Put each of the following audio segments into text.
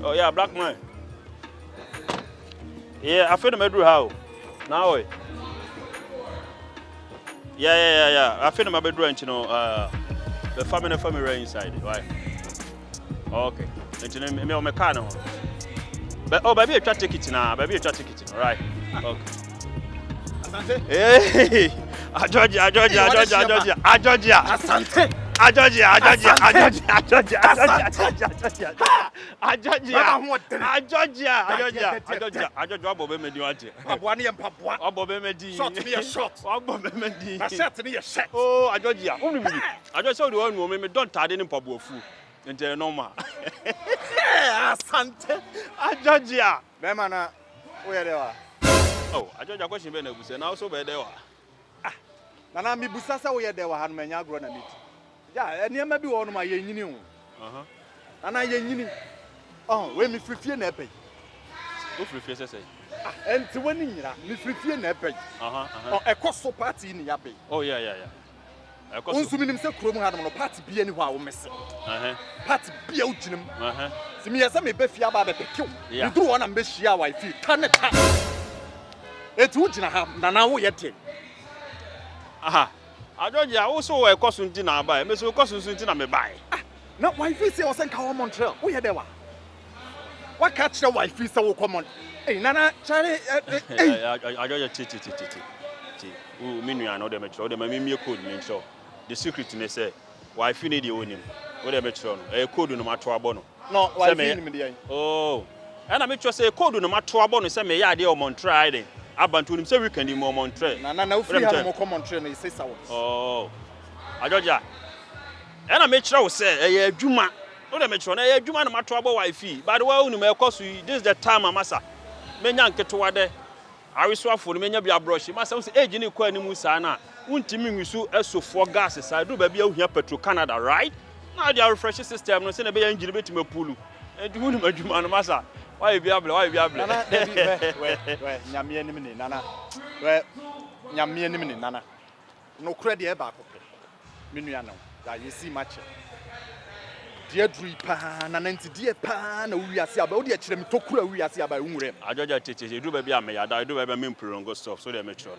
Oh yeah, black man. Yeah, I feel the medru how. Now Yeah. I feel my bedroom, you know, the family right inside, right? Okay. And you know, me on my car now. But oh, baby, you try ticket now. Baby, you try ticket, all right? Okay. Asante. Hey, Georgia. Asante. Nana mi busasa wo ye de wa hanu manya agro na meet. Ja, eniema bi wo no ma ye nyini o. Nana ye nyini. Oh, we mi frifie na epay. Wo frifie sese. Enti wani nyira, mi frifie na epay. Oh, ekoso party ni ya pay. Oh yeah. Ekoso. Unsu minim se krom hanu no party bi ani ho a wo mese. Party bi a ugyinem. Si mi yesa me be fia ba be pekiw. Mi duru wona mbe hia wa fi kaneta. Eti ugyina ha nana wo ye te. Georgia, also a costume dinner by Mr. Costume dinner me buy. No, wife say was in Montreal. Who you there? What catch the wife is so common? Hey, Nana, Charlie, I just who mean I know the metro, the Mammy code mean so. The secret to me say, wife you need the own him. What a metro, a code no matter abono. No, why me? Oh, and I make sure say code no matter abono, say me idea of Montreal. Abantu nim say weekend in Montreal. Na free ha mo come Montreal na say sawo. Oh. Georgia. And I make sure we say eh adwuma. No dey make sure na eh adwuma na mato abo wifi. By the way unu me koso this is the time amasa. Menya nketewa de. Awiswafo no menya bia brush. Masa say age ni kwa animu sa na. Untimi nwisu esofo gas sa do ba bia ohia Petro Canada, right? Now the refresh system no say na be ya engine betime pulu. Unu adwuma no masa. Why be able? Nana, we nyame anim ni nana. We nyame anim ni nana. No credit e ba kope. Me nua no. Da you see match. Die dri pa na nanti die pa na wiase aba. Wo de kire me tokura wiase aba unwure. Ajoja tete do ba bia me ya da do ba me prolongo stuff so dey make sure.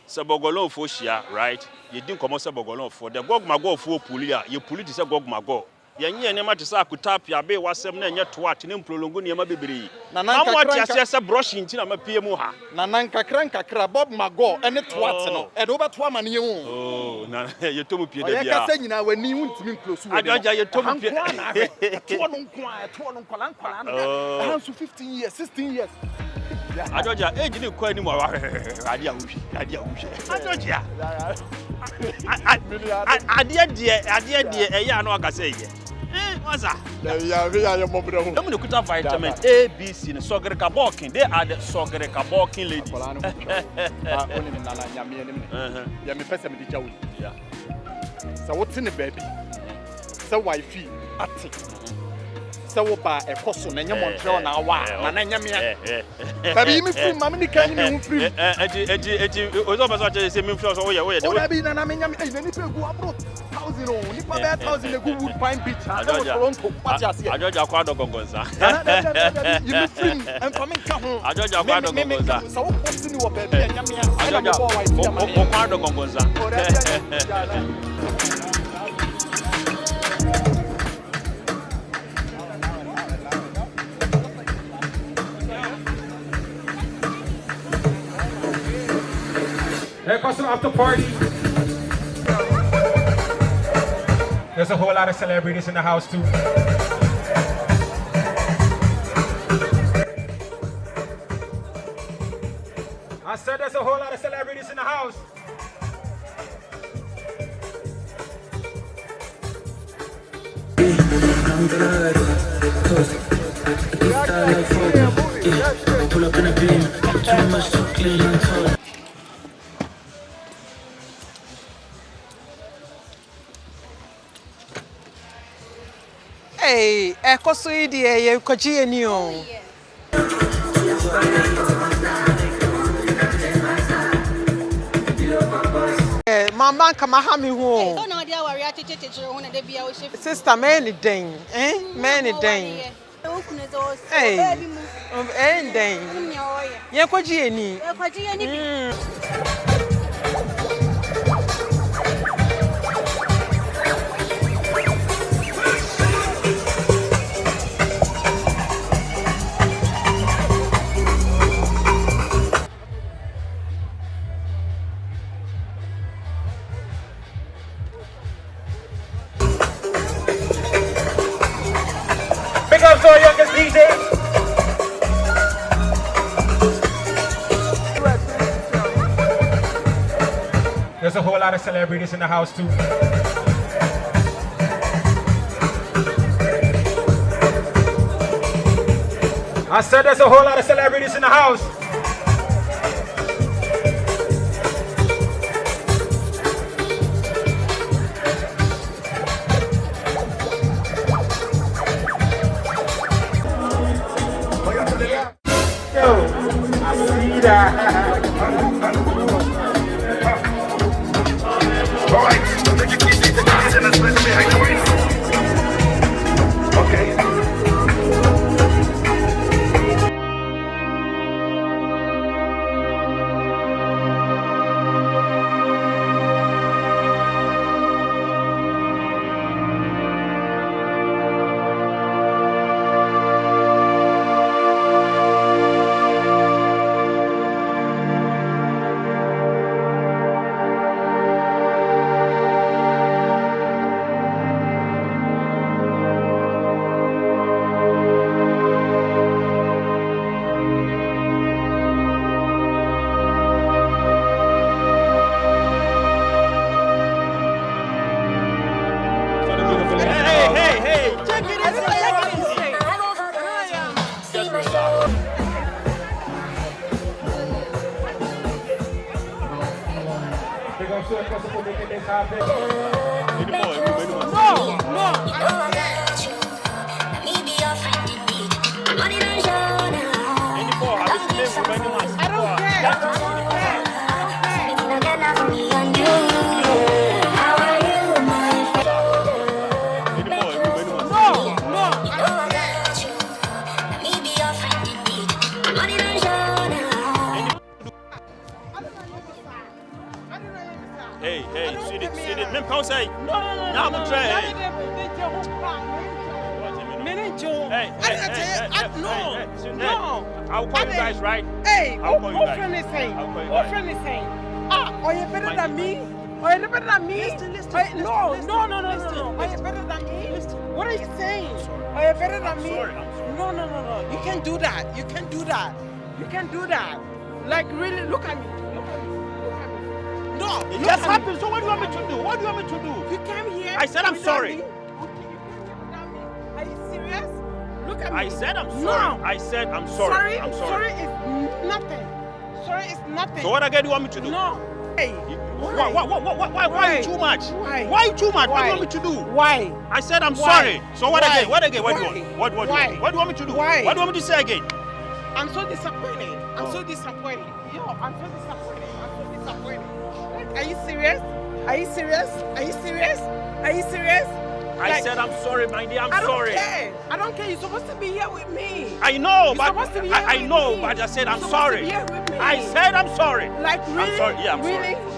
Se bogolon fo hia, right? You din komo se bogolon fo. The gogmago fo puli a, you puli ti se gogmago. Yenye ne mate sa akutapia be wasem na enye toat ne mprolongo ne ma bebre. Na mo ati ase brushing ti na mapie mu ha. Na nkakra Bob Mago ene toat no. E do ba to amane ye hu. Oh, na ye to mu pie da bia. Ye ka se nyina wani huntimi close we. Ajoja ye to mu pie. To no nkwala no. Hansu 15 years, 16 years. Ajoja age ni kwa ni mo wa. Ade awuhwe. Ajoja. Ade die eye anu aka se ye. What's that? Yeah, mobile. I'm going to put vitamin A, B, C, and Sogreka Balking. They are the Sogreka Balking ladies. So, what's in the baby? So, wifey, acting. So, by a costume and your Montreal now, and then Yamia. Baby, me free, mammy, can you free? It was almost like the same influence over your way. What I mean, and I mean, I go abroad. $1,000 a good Woodbine Beach. I don't know what you see. I judge our quad of Gonza. You free and coming come. I judge our quad of Gonza. So, what's in your baby? I don't know quad of Gonza. Here comes some after party. There's a whole lot of celebrities in the house too. I said there's a whole lot of celebrities in the house. Pull up in a beam, too much to clean. Hey, ekoso idi ye kwachi eni o. one come me home. Don't know dia worry achecheche ho na de bia wo chef. Sister, many dang. Many dang. Hey. Dang. Yeah, kwaji eni. E kwaji eni bi. Big up to our youngest DJ. There's a whole lot of celebrities in the house too. I said there's a whole lot of celebrities in the house. I see that. Okay. Hey, see it. Men pause say. No. Now I'm trying. No. I'll call you guys, right? Hey, I'll call you guys. friend is saying? I'll call you What guys. friend is saying? Are you better than me? Are you better than me? No. Are you better than me? What are you saying? Are you better than me? sorry. No. You can't do that. You can't do that. Like really, look at me. No, It just happened. So what do you want me to do? You came here. I said I'm without sorry. me. Okay, you came here without me. Are you serious? Look at me. I said I'm sorry. No. I said I'm sorry. I'm sorry. Sorry is nothing. Sorry is nothing. So what again do you want me to do? No. Hey. Why too much? Why? Why too much? What do Why? you want me to do? Why? I said I'm Why? sorry. So what Why? again? What do you Why? want? What do you Why? want? What do you want me to do? Why? What do you want me to say again? I'm so disappointed. I'm so disappointed. I'm so disappointed. Like, are you serious? Are you serious? I said I'm sorry, my dear. I'm sorry. I don't care. You're supposed to be here with me. I know, You're but supposed to be here I with know, me. but I said I'm You're supposed to sorry. be here with me. I said I'm sorry. Like really? I'm sorry. Yeah, I'm really? sorry.